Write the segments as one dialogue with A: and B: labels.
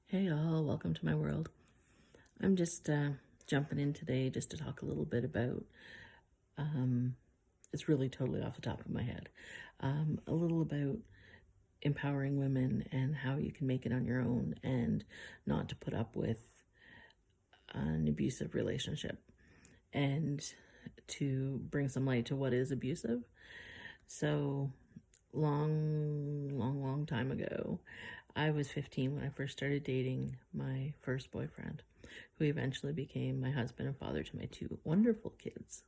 A: Hey all, welcome to my world. I'm just jumping in today just to talk a little bit about, it's really totally off the top of my head, a little about empowering women and how you can make it on your own and not to put up with an abusive relationship and to bring some light to what is abusive. So, long time ago, I was 15 when I first started dating my first boyfriend, who eventually became my husband and father to my two wonderful kids.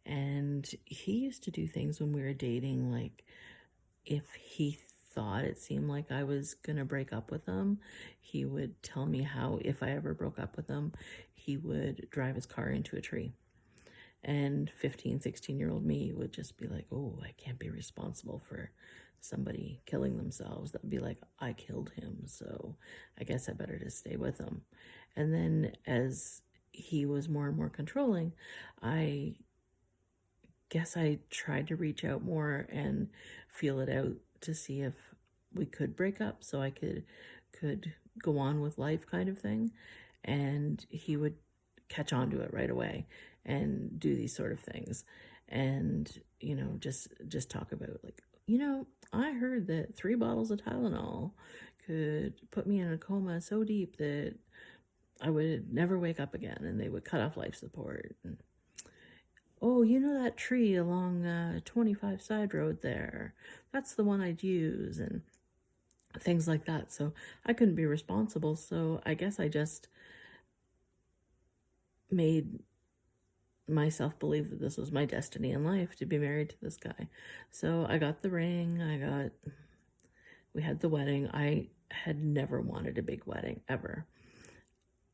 A: And he used to do things when we were dating, like if he thought it seemed like I was going to break up with him, he would tell me how, if I ever broke up with him, he would drive his car into a tree. And 15, 16-year-old me would just be like, oh, I can't be responsible for somebody killing themselves. That would be like, I killed him, so I guess I better just stay with him. And then as he was more and more controlling, I guess I tried to reach out more and feel it out to see if we could break up so I could go on with life, kind of thing. And he would catch on to it right away and do these sort of things. And just talk about, like, I heard that 3 bottles of Tylenol could put me in a coma so deep that I would never wake up again, and they would cut off life support. And, oh, that tree along 25 side road there, that's the one I'd use, and things like that. So I couldn't be responsible, so I guess I just made myself believe that this was my destiny in life, to be married to this guy. So I got the ring, we had the wedding. I had never wanted a big wedding, ever.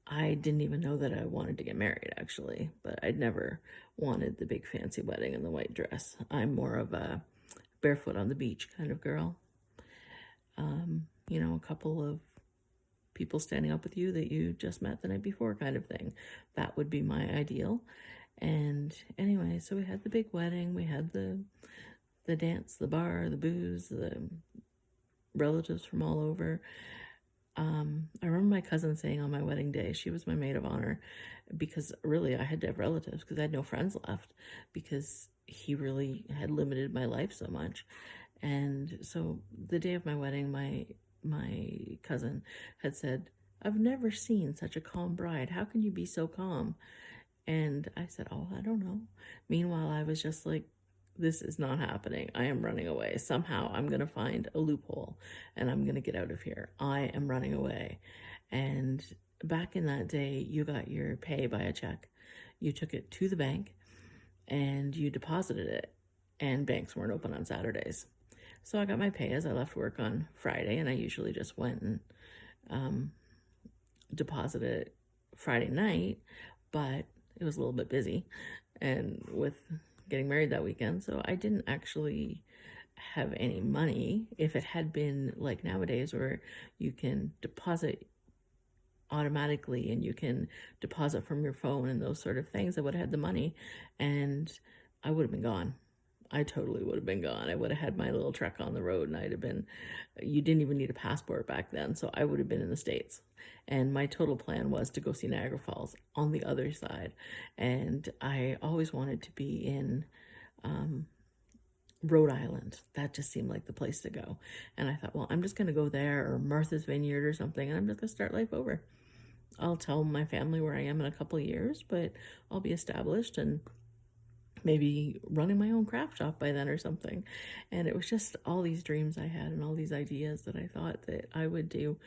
A: I didn't even know that I wanted to get married, actually, but I'd never wanted the big fancy wedding in the white dress. I'm more of a barefoot on the beach kind of girl. A couple of people standing up with you that you just met the night before, kind of thing. That would be my ideal. And anyway, so we had the big wedding, we had the dance, the bar, the booze, the relatives from all over. I remember my cousin saying on my wedding day, she was my maid of honor, because really I had to have relatives because I had no friends left, because he really had limited my life so much. And so the day of my wedding, my cousin had said, I've never seen such a calm bride. How can you be so calm? And I said, oh, I don't know. Meanwhile, I was just like, this is not happening. I am running away. Somehow I'm going to find a loophole and I'm going to get out of here. I am running away. And back in that day, you got your pay by a check. You took it to the bank and you deposited it, and banks weren't open on Saturdays. So I got my pay as I left work on Friday, and I usually just went and deposited it Friday night, but it was a little bit busy and with getting married that weekend, so I didn't actually have any money. If it had been like nowadays where you can deposit automatically and you can deposit from your phone and those sort of things, I would have had the money and I would have been gone. I totally would have been gone. I would have had my little truck on the road, and I'd have been, you didn't even need a passport back then, so I would have been in the States. And my total plan was to go see Niagara Falls on the other side. And I always wanted to be in Rhode Island. That just seemed like the place to go. And I thought, well, I'm just going to go there, or Martha's Vineyard or something, and I'm just going to start life over. I'll tell my family where I am in a couple of years, but I'll be established and maybe running my own craft shop by then or something. And it was just all these dreams I had and all these ideas that I thought that I would do,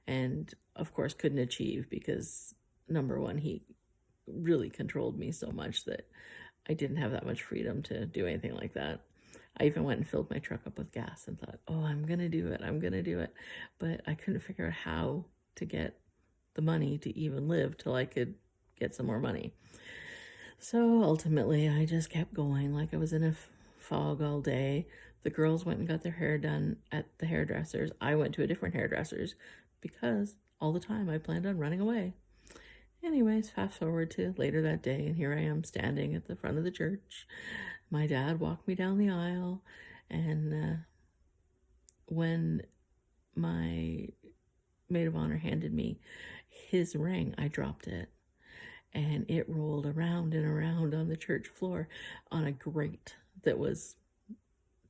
A: and of course couldn't achieve because, number one, he really controlled me so much that I didn't have that much freedom to do anything like that. I even went and filled my truck up with gas and thought, oh, I'm gonna do it, I'm gonna do it. But I couldn't figure out how to get the money to even live till I could get some more money. So ultimately, I just kept going like I was in a fog all day. The girls went and got their hair done at the hairdressers. I went to a different hairdresser's because all the time I planned on running away. Anyways, fast forward to later that day, and here I am standing at the front of the church. My dad walked me down the aisle, and when my maid of honor handed me his ring, I dropped it, and it rolled around and around on the church floor on a grate that was,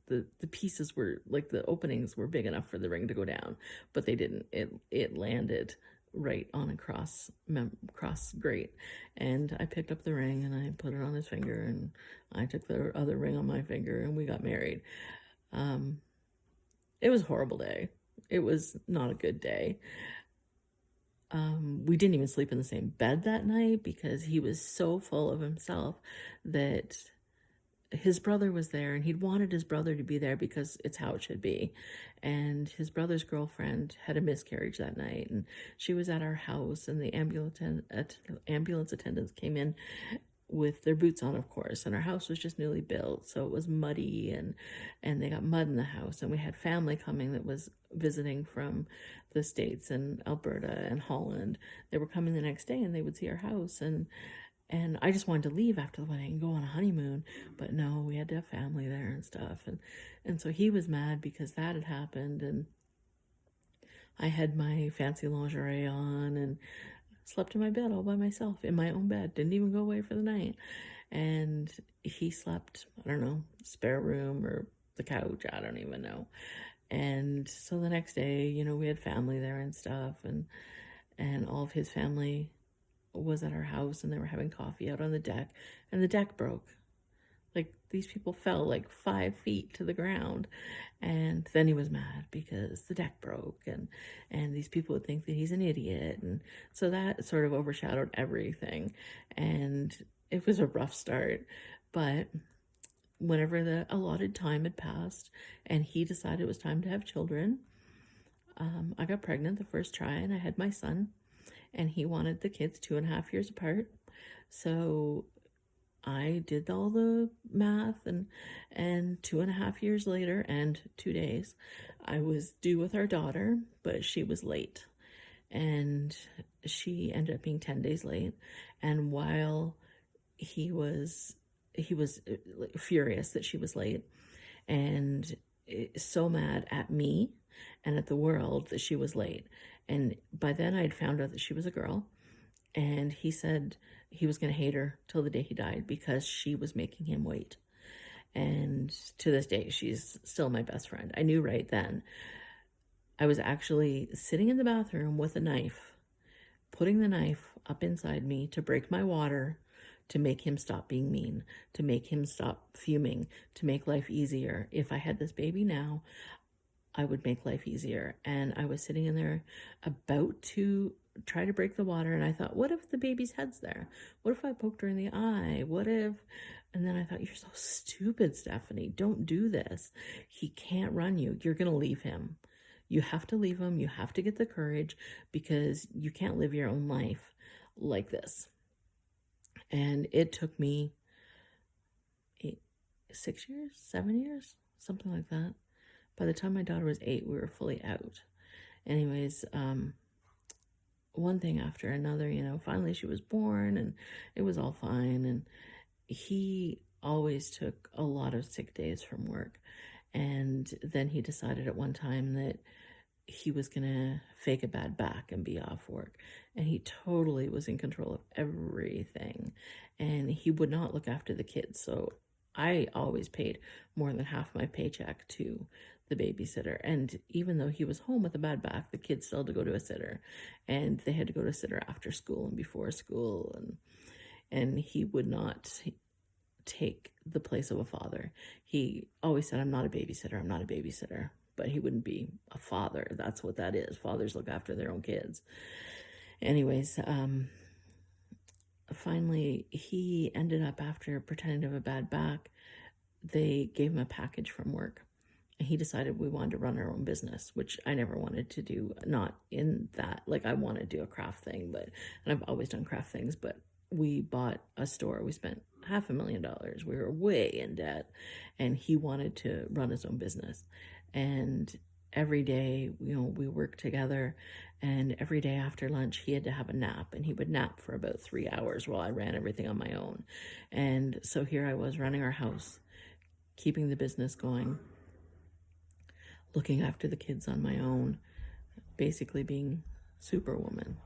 A: the pieces were like, the openings were big enough for the ring to go down, but they didn't. It landed right on a cross grate, and I picked up the ring and I put it on his finger, and I took the other ring on my finger, and we got married. It was a horrible day. It was not a good day. We didn't even sleep in the same bed that night because he was so full of himself that his brother was there, and he'd wanted his brother to be there because it's how it should be. And his brother's girlfriend had a miscarriage that night, and she was at our house, and the ambulance attendants came in with their boots on, of course, and our house was just newly built, so it was muddy, and they got mud in the house, and we had family coming that was visiting from the States and Alberta and Holland. They were coming the next day, and they would see our house, and I just wanted to leave after the wedding and go on a honeymoon, but no, we had to have family there and stuff, and so he was mad because that had happened, and I had my fancy lingerie on and slept in my bed all by myself, in my own bed, didn't even go away for the night. And he slept, I don't know, spare room or the couch, I don't even know. And so the next day, you know, we had family there and stuff, and all of his family was at our house, and they were having coffee out on the deck, and the deck broke. Like, these people fell like 5 feet to the ground. And then he was mad because the deck broke, and these people would think that he's an idiot. And so that sort of overshadowed everything. And it was a rough start. But whenever the allotted time had passed and he decided it was time to have children, I got pregnant the first try, and I had my son, and he wanted the kids 2.5 years apart. So I did all the math, and 2.5 years later and 2 days, I was due with our daughter, but she was late, and she ended up being 10 days late. And while he was furious that she was late, and so mad at me and at the world that she was late. And by then I'd found out that she was a girl, and he said he was going to hate her till the day he died because she was making him wait. And to this day, she's still my best friend. I knew right then. I was actually sitting in the bathroom with a knife, putting the knife up inside me to break my water, to make him stop being mean, to make him stop fuming, to make life easier. If I had this baby now, I would make life easier. And I was sitting in there about to try to break the water, and I thought, what if the baby's head's there? What if I poked her in the eye? What if... And then I thought, you're so stupid, Stephanie. Don't do this. He can't run you. You're going to leave him. You have to leave him. You have to get the courage, because you can't live your own life like this. And it took me 6 years, 7 years, something like that. By the time my daughter was 8, we were fully out. Anyways, one thing after another, you know, finally she was born, and it was all fine. And he always took a lot of sick days from work. And then he decided at one time that he was going to fake a bad back and be off work. And he totally was in control of everything. And he would not look after the kids. So I always paid more than half my paycheck to the babysitter. And even though he was home with a bad back, the kids still had to go to a sitter. And they had to go to a sitter after school and before school. And he would not take the place of a father. He always said, I'm not a babysitter. I'm not a babysitter. But he wouldn't be a father. That's what that is. Fathers look after their own kids. Anyways, finally, he ended up, after pretending to have a bad back, they gave him a package from work. And he decided we wanted to run our own business, which I never wanted to do. Not in that, like, I want to do a craft thing, and I've always done craft things, but we bought a store. We spent $500,000. We were way in debt, and he wanted to run his own business. And every day, you know, we worked together, and every day after lunch, he had to have a nap, and he would nap for about 3 hours while I ran everything on my own. And so here I was running our house, keeping the business going, looking after the kids on my own, basically being Superwoman.